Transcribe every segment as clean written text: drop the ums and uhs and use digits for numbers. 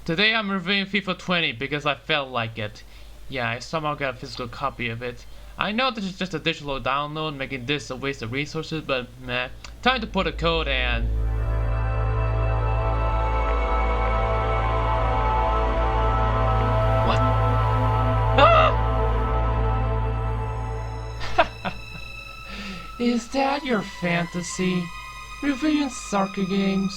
Today I'm reviewing FIFA 20 because I felt like it. Yeah, I somehow got a physical copy of it. I know this is just a digital download, making this a waste of resources, but meh. Time to put a code and... What? Ah! Is that your fantasy? Reviewing soccer games?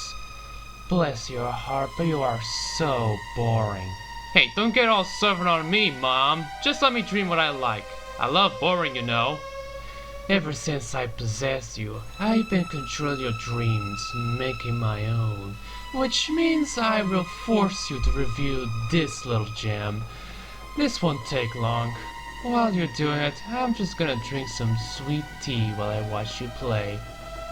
Bless your heart, but you are so boring. Hey, don't get all southern on me, Mom. Just let me dream what I like. I love boring, you know. Ever since I possessed you, I've been controlling your dreams, making my own. Which means I will force you to review this little gem. This won't take long. While you're doing it, I'm just gonna drink some sweet tea while I watch you play.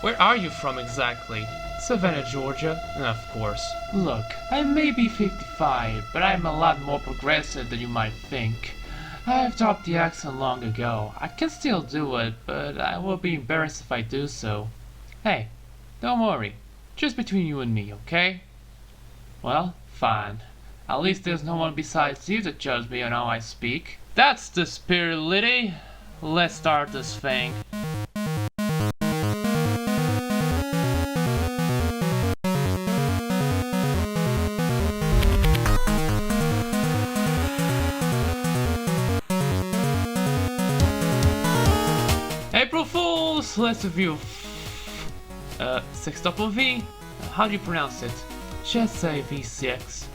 Where are you from exactly? Savannah, Georgia? Of course. Look, I may be 55, but I'm a lot more progressive than you might think. I've dropped the accent long ago. I can still do it, but I will be embarrassed if I do so. Hey, don't worry. Just between you and me, okay? Well, fine. At least there's no one besides you to judge me on how I speak. That's the spirit, Liddy. Let's start this thing. April Fools! Let's review 6V. How do you pronounce it? Just say V6.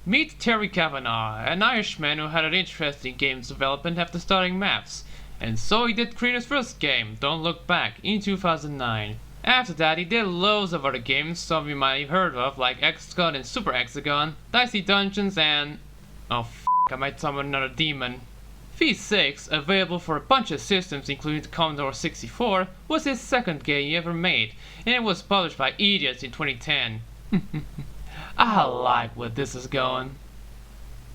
Meet Terry Kavanagh, an Irishman who had an interest in games development after studying maths. And so he did create his first game, Don't Look Back, in 2009. After that, he did loads of other games some of you might have heard of, like Hexagon and Super Hexagon, Dicey Dungeons, and... oh f***, I might summon another demon. V6, available for a bunch of systems including the Commodore 64, was his second game he ever made, and it was published by Idiots in 2010. I like where this is going.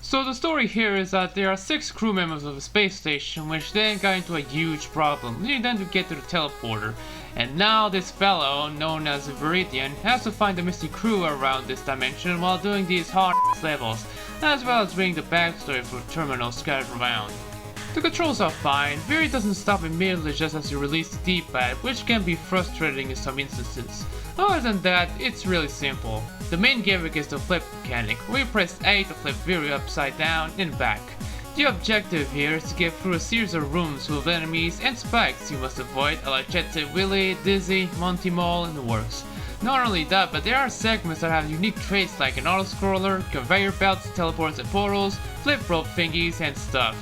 So the story here is that there are 6 crew members of the space station which then got into a huge problem, leading them to get to the teleporter. And now this fellow, known as Viridian, has to find the missing crew around this dimension while doing these hard levels, as well as reading the backstory for the terminal scattered around. The controls are fine. Viri doesn't stop immediately just as you release the D-pad, which can be frustrating in some instances. Other than that, it's really simple. The main gimmick is the flip mechanic, where you press A to flip Viri upside down and back. The objective here is to get through a series of rooms full of enemies and spikes you must avoid, like Jet Set Willy, Dizzy, Monty Mall, and the works. Not only that, but there are segments that have unique traits like an auto-scroller, conveyor belts, teleports and portals, flip rope thingies, and stuff.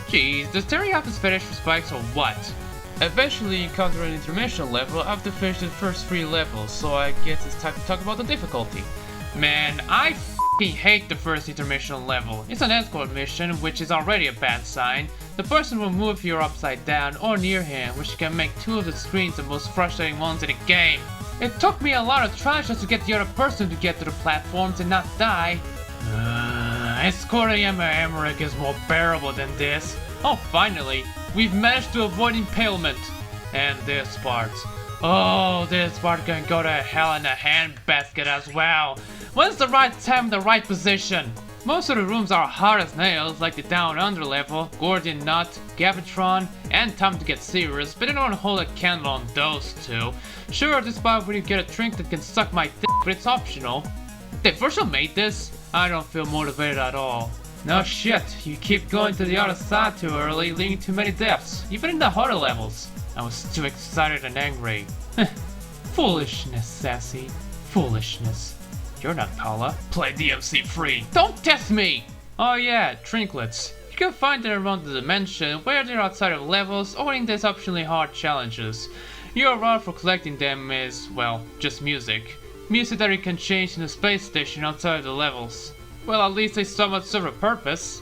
Jeez, does Terry have his fetish for spikes or what? Eventually you encounter an intermission level after finishing the first 3 levels, so I guess it's time to talk about the difficulty. Man, I f***ing hate the first intermission level. It's an escort mission, which is already a bad sign. The person will move if you're upside down or near him, which can make 2 of the screens the most frustrating ones in the game. It took me a lot of tries just to get the other person to get to the platforms and not die. Escorting Emmerich is more bearable than this. Oh, finally! We've managed to avoid impalement! And this part. Oh, this part can go to hell in a handbasket as well. When's the right time and the right position? Most of the rooms are hard as nails, like the Down Under level, Gordian Knot, Gavatron, and Time to Get Serious, but I don't hold a candle on those 2. Sure, this part where you get a drink that can suck my dick, but it's optional. They Virtual made this? I don't feel motivated at all. No shit, you keep going to the other side too early, leading to many deaths, even in the harder levels. I was too excited and angry. Foolishness, Sassy. Foolishness. You're not Paula. Play DMC free. Don't test me! Oh yeah, trinkets. You can find them around the dimension, where they're outside of levels or in these optionally hard challenges. Your reward for collecting them is, well, just music. Music that you can change in the space station outside of the levels. Well, at least they somewhat serve a purpose.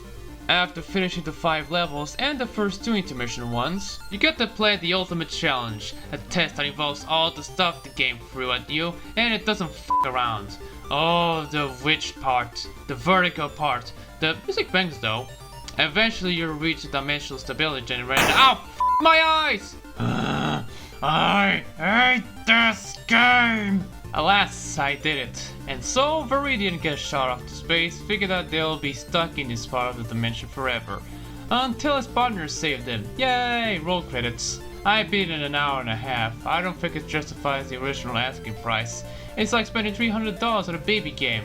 After finishing the 5 levels and the first 2 intermission ones, you get to play the ultimate challenge, a test that involves all the stuff the game threw at you and it doesn't f*** around. Oh, the witch part, the vertical part, the music bangs though. Eventually you'll reach the dimensional stability generator. Ow! F*** my eyes! I hate this game! Alas, I did it. And so, Viridian gets shot off to space, figured that they'll be stuck in this part of the dimension forever. Until his partner saved him. Yay! Roll credits. I beat it in an hour and a half. I don't think it justifies the original asking price. It's like spending $300 on a baby game.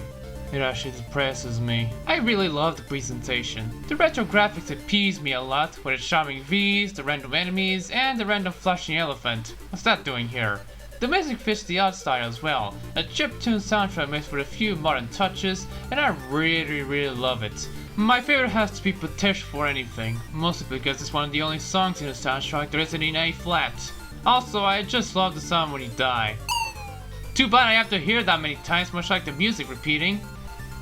It actually depresses me. I really love the presentation. The retro graphics appease me a lot, with its charming V's, the random enemies, and the random flashing elephant. What's that doing here? The music fits the art style as well. A chiptune soundtrack mixed with a few modern touches, and I really love it. My favorite has to be Potential for Anything, mostly because it's one of the only songs in the soundtrack that isn't in A flat. Also, I just love the sound when you die. Too bad I have to hear that many times, much like the music repeating.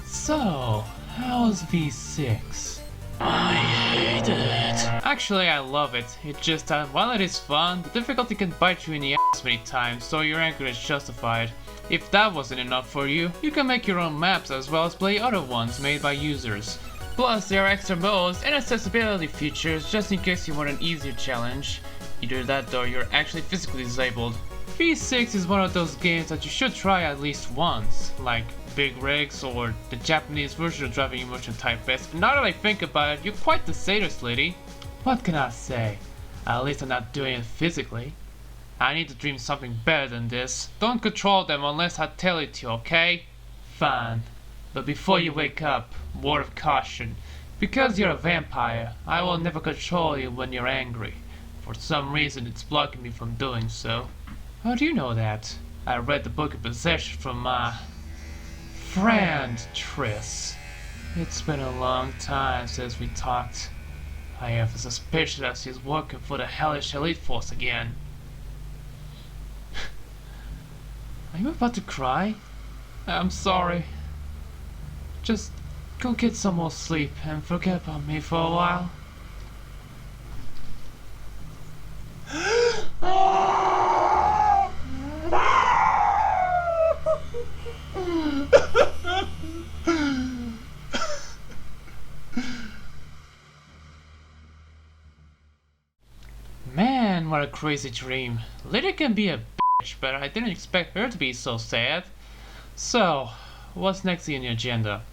So, how's V6? I hate it. Actually, I love it. It's just that while it is fun, the difficulty can bite you in the ass many times, so your anger is justified. If that wasn't enough for you, you can make your own maps as well as play other ones made by users. Plus, there are extra modes and accessibility features just in case you want an easier challenge. Either that or you're actually physically disabled. V6 is one of those games that you should try at least once, like Big Rigs or the Japanese version of Driving Emotion Type-S. Now that I think about it, you're quite the sadist, lady. What can I say? At least I'm not doing it physically. I need to dream something better than this. Don't control them unless I tell you to, okay? Fine. But before you wake up, word of caution. Because you're a vampire, I will never control you when you're angry. For some reason it's blocking me from doing so. How do you know that? I read the book of possession from my friend Triss. It's been a long time since we talked. I have a suspicion that she's working for the hellish elite force again. Are you about to cry? I'm sorry. Just go get some more sleep and forget about me for a while. Man, what a crazy dream. Lydia can be a bitch, but I didn't expect her to be so sad. So, what's next on your agenda?